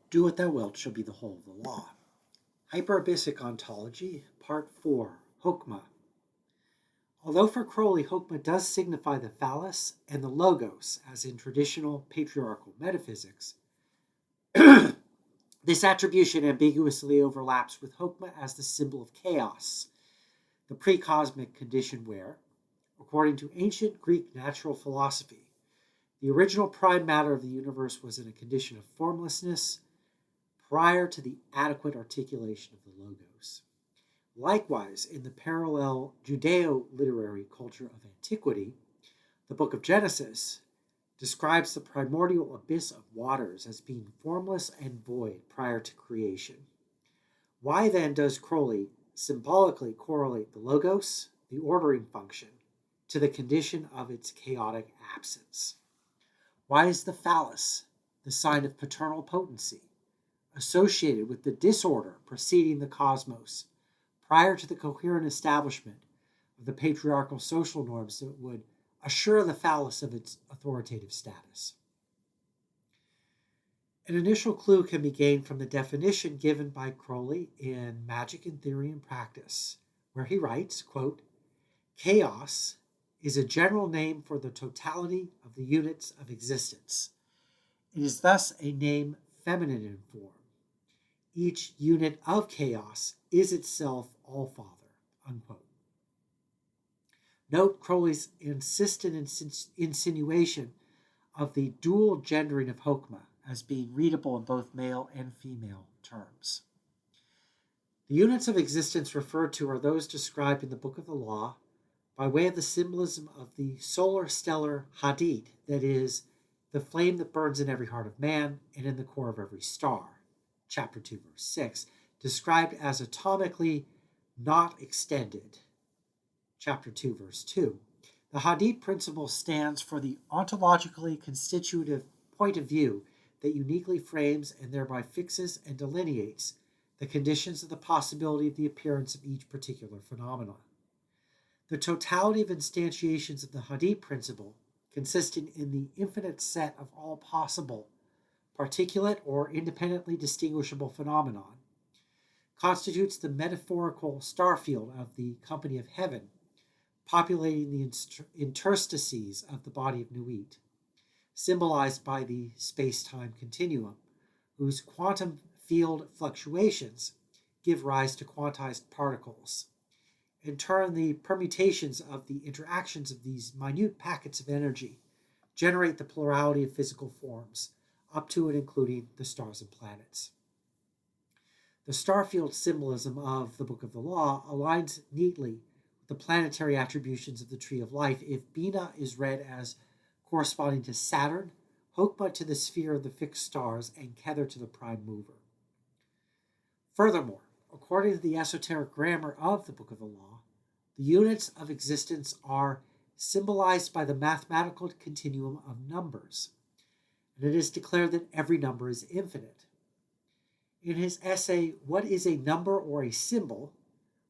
Do what thou wilt shall be the whole of the law. Hyperabyssic Ontology, Part 4, Chokmah. Although for Crowley, Chokmah does signify the phallus and the logos, as in traditional patriarchal metaphysics, this attribution ambiguously overlaps with Chokmah as the symbol of chaos, the pre-cosmic condition where, according to ancient Greek natural philosophy, the original prime matter of the universe was in a condition of formlessness prior to the adequate articulation of the logos. Likewise, in the parallel Judeo-literary culture of antiquity, the book of Genesis describes the primordial abyss of waters as being formless and void prior to creation. Why then does Crowley symbolically correlate the logos, the ordering function, to the condition of its chaotic absence? Why is the phallus, the sign of paternal potency, associated with the disorder preceding the cosmos, prior to the coherent establishment of the patriarchal social norms that would assure the phallus of its authoritative status? An initial clue can be gained from the definition given by Crowley in Magic in Theory and Practice, where he writes, quote, "Chaos is a general name for the totality of the units of existence. It is thus a name feminine in form. Each unit of chaos is itself all-father," unquote. Note Crowley's insistent insinuation of the dual gendering of Chokmah as being readable in both male and female terms. The units of existence referred to are those described in the Book of the Law by way of the symbolism of the solar stellar hadid, that is, the flame that burns in every heart of man and in the core of every star, chapter 2, verse 6, described as atomically not extended, chapter 2, verse 2. The hadid principle stands for the ontologically constitutive point of view that uniquely frames and thereby fixes and delineates the conditions of the possibility of the appearance of each particular phenomenon. The totality of instantiations of the hadid principle, consisting in the infinite set of all possible particulate or independently distinguishable phenomenon, constitutes the metaphorical star field of the company of heaven, populating the interstices of the body of Nuit, symbolized by the space-time continuum, whose quantum field fluctuations give rise to quantized particles. In turn, the permutations of the interactions of these minute packets of energy generate the plurality of physical forms, up to and including the stars and planets. The starfield symbolism of the Book of the Law aligns neatly with the planetary attributions of the Tree of Life if Bina is read as corresponding to Saturn, Chokmah to the sphere of the fixed stars, and Kether to the prime mover. Furthermore, according to the esoteric grammar of the Book of the Law, the units of existence are symbolized by the mathematical continuum of numbers, and it is declared that every number is infinite. In his essay, What is a Number or a Symbol?,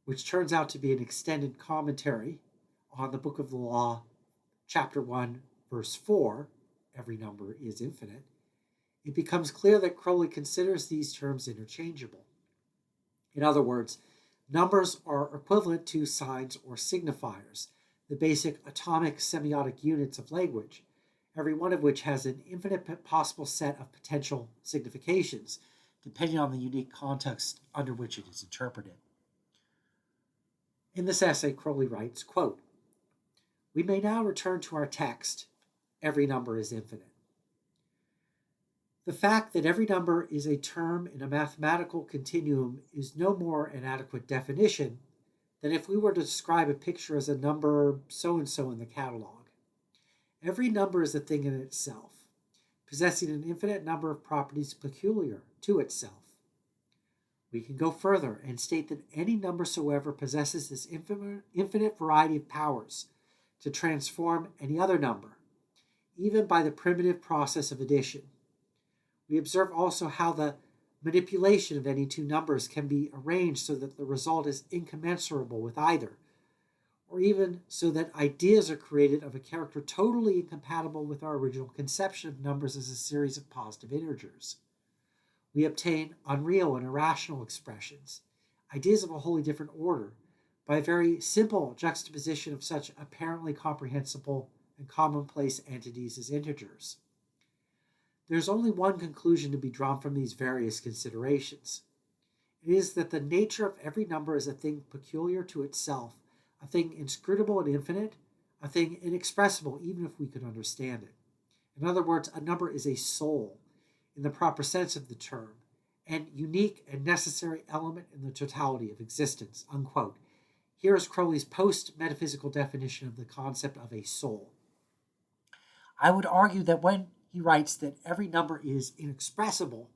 which turns out to be an extended commentary on the Book of the Law, chapter 1, verse 4, every number is infinite, it becomes clear that Crowley considers these terms interchangeable. In other words, numbers are equivalent to signs or signifiers, the basic atomic semiotic units of language, every one of which has an infinite possible set of potential significations, depending on the unique context under which it is interpreted. In this essay, Crowley writes, quote, "We may now return to our text, every number is infinite. The fact that every number is a term in a mathematical continuum is no more an adequate definition than if we were to describe a picture as a number so-and-so in the catalog. Every number is a thing in itself, possessing an infinite number of properties peculiar to itself. We can go further and state that any number soever possesses this infinite variety of powers to transform any other number, even by the primitive process of addition. We observe also how the manipulation of any two numbers can be arranged so that the result is incommensurable with either, or even so that ideas are created of a character totally incompatible with our original conception of numbers as a series of positive integers. We obtain unreal and irrational expressions, ideas of a wholly different order, by a very simple juxtaposition of such apparently comprehensible and commonplace entities as integers. There is only one conclusion to be drawn from these various considerations. It is that the nature of every number is a thing peculiar to itself, a thing inscrutable and infinite, a thing inexpressible even if we could understand it. In other words, a number is a soul, in the proper sense of the term, and unique and necessary element in the totality of existence, unquote. Here is Crowley's post-metaphysical definition of the concept of a soul. I would argue that when he writes that every number is inexpressible,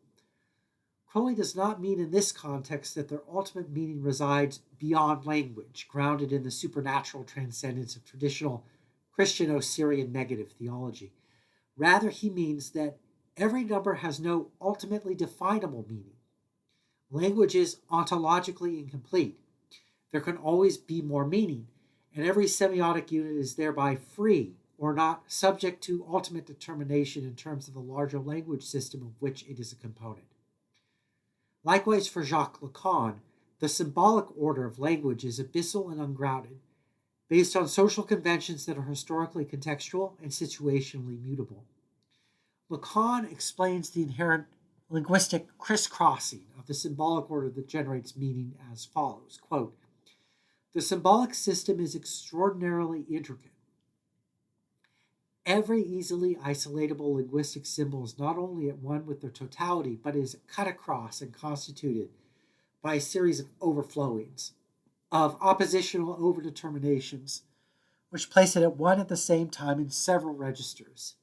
Crowley does not mean in this context that their ultimate meaning resides beyond language, grounded in the supernatural transcendence of traditional Christian-Osirian negative theology. Rather, he means that every number has no ultimately definable meaning. Language is ontologically incomplete. There can always be more meaning, and every semiotic unit is thereby free or not subject to ultimate determination in terms of the larger language system of which it is a component. Likewise, for Jacques Lacan, the symbolic order of language is abyssal and ungrounded, based on social conventions that are historically contextual and situationally mutable. Lacan explains the inherent linguistic crisscrossing of the symbolic order that generates meaning as follows, quote, "The symbolic system is extraordinarily intricate. Every easily isolatable linguistic symbol is not only at one with their totality, but is cut across and constituted by a series of overflowings, of oppositional overdeterminations, which place it at one at the same time in several registers.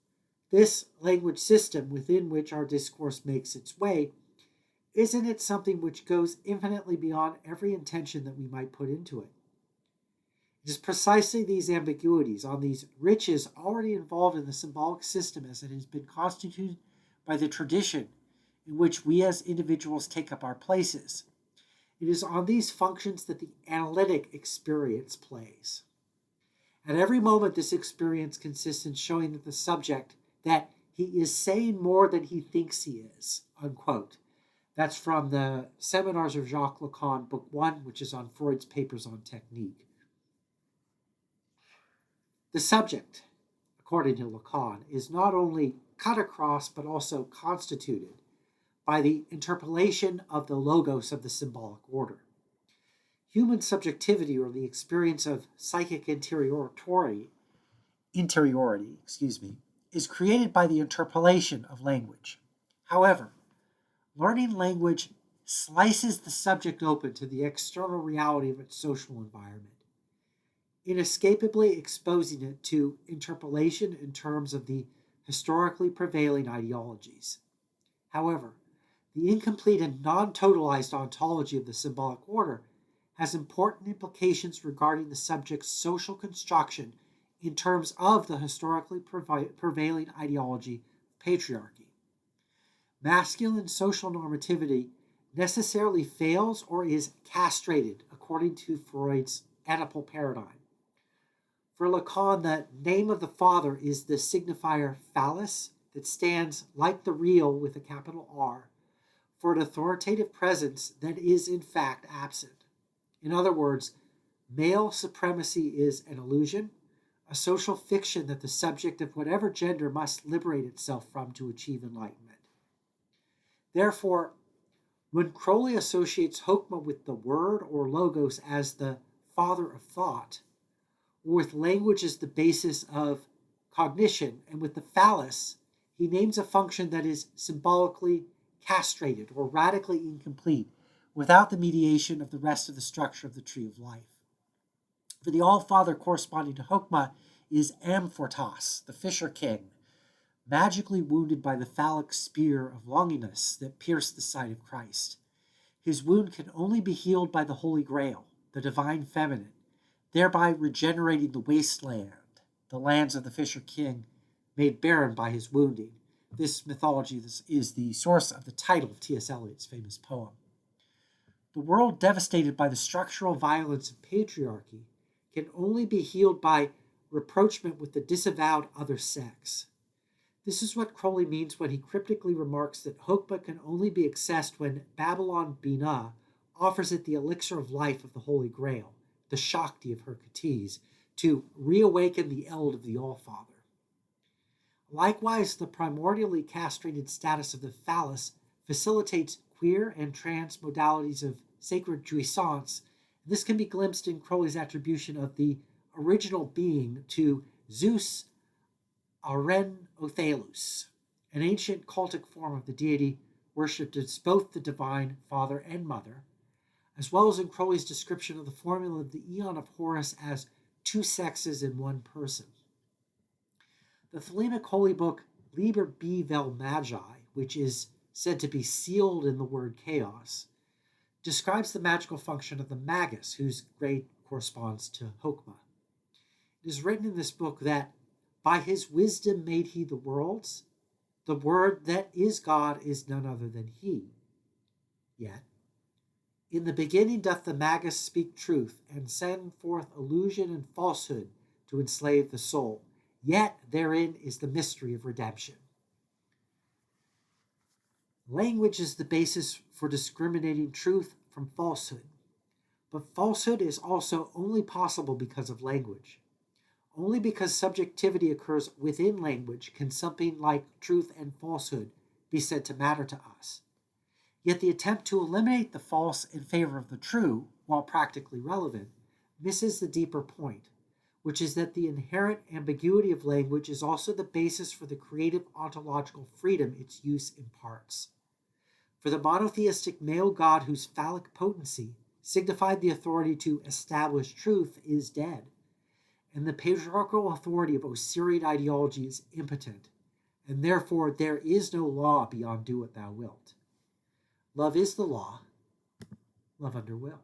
This language system within which our discourse makes its way is in it something which goes infinitely beyond every intention that we might put into it. It is precisely these ambiguities, on these riches already involved in the symbolic system as it has been constituted by the tradition in which we as individuals take up our places. It is on these functions that the analytic experience plays. At every moment, this experience consists in showing that the subject, that he is saying more than he thinks he is," unquote. That's from the Seminars of Jacques Lacan, Book 1, which is on Freud's papers on technique. The subject, according to Lacan, is not only cut across but also constituted by the interpolation of the logos of the symbolic order. Human subjectivity, or the experience of psychic interiority, is created by the interpolation of language. However, learning language slices the subject open to the external reality of its social environment, inescapably exposing it to interpolation in terms of the historically prevailing ideologies. However, the incomplete and non-totalized ontology of the symbolic order has important implications regarding the subject's social construction in terms of the historically prevailing ideology of patriarchy. Masculine social normativity necessarily fails or is castrated according to Freud's Oedipal paradigm. For Lacan, the name of the father is the signifier phallus that stands like the real with a capital R for an authoritative presence that is in fact absent. In other words, male supremacy is an illusion, a social fiction that the subject of whatever gender must liberate itself from to achieve enlightenment. Therefore, when Crowley associates Chokmah with the word or logos as the father of thought, or with language as the basis of cognition, and with the phallus, he names a function that is symbolically castrated or radically incomplete without the mediation of the rest of the structure of the tree of life. For the All-Father corresponding to Chokmah is Amfortas, the Fisher King, magically wounded by the phallic spear of Longinus that pierced the side of Christ. His wound can only be healed by the Holy Grail, the divine feminine, thereby regenerating the wasteland, the lands of the Fisher King, made barren by his wounding. This mythology is the source of the title of T.S. Eliot's famous poem. The world devastated by the structural violence of patriarchy can only be healed by rapprochement with the disavowed other sex. This is what Crowley means when he cryptically remarks that Chokmah can only be accessed when Babylon Binah offers it the elixir of life of the Holy Grail, the Shakti of Hercules, to reawaken the eld of the All-Father. Likewise, the primordially castrated status of the phallus facilitates queer and trans modalities of sacred jouissance. This can be glimpsed in Crowley's attribution of the original being to Zeus Auren-Othelus, an ancient cultic form of the deity worshipped as both the divine father and mother, as well as in Crowley's description of the formula of the Aeon of Horus as two sexes in one person. The Thelemic holy book Liber B Vel Magi, which is said to be sealed in the word chaos, describes the magical function of the magus, whose grade corresponds to Chokmah. It is written in this book that by his wisdom made he the worlds. The word that is God is none other than he. Yet, in the beginning doth the magus speak truth, and send forth illusion and falsehood to enslave the soul. Yet therein is the mystery of redemption. Language is the basis for discriminating truth from falsehood. But falsehood is also only possible because of language. Only because subjectivity occurs within language can something like truth and falsehood be said to matter to us. Yet the attempt to eliminate the false in favor of the true, while practically relevant, misses the deeper point, which is that the inherent ambiguity of language is also the basis for the creative ontological freedom its use imparts. For the monotheistic male god whose phallic potency signified the authority to establish truth is dead, and the patriarchal authority of Osirian ideology is impotent, and therefore there is no law beyond do what thou wilt. Love is the law, love under will.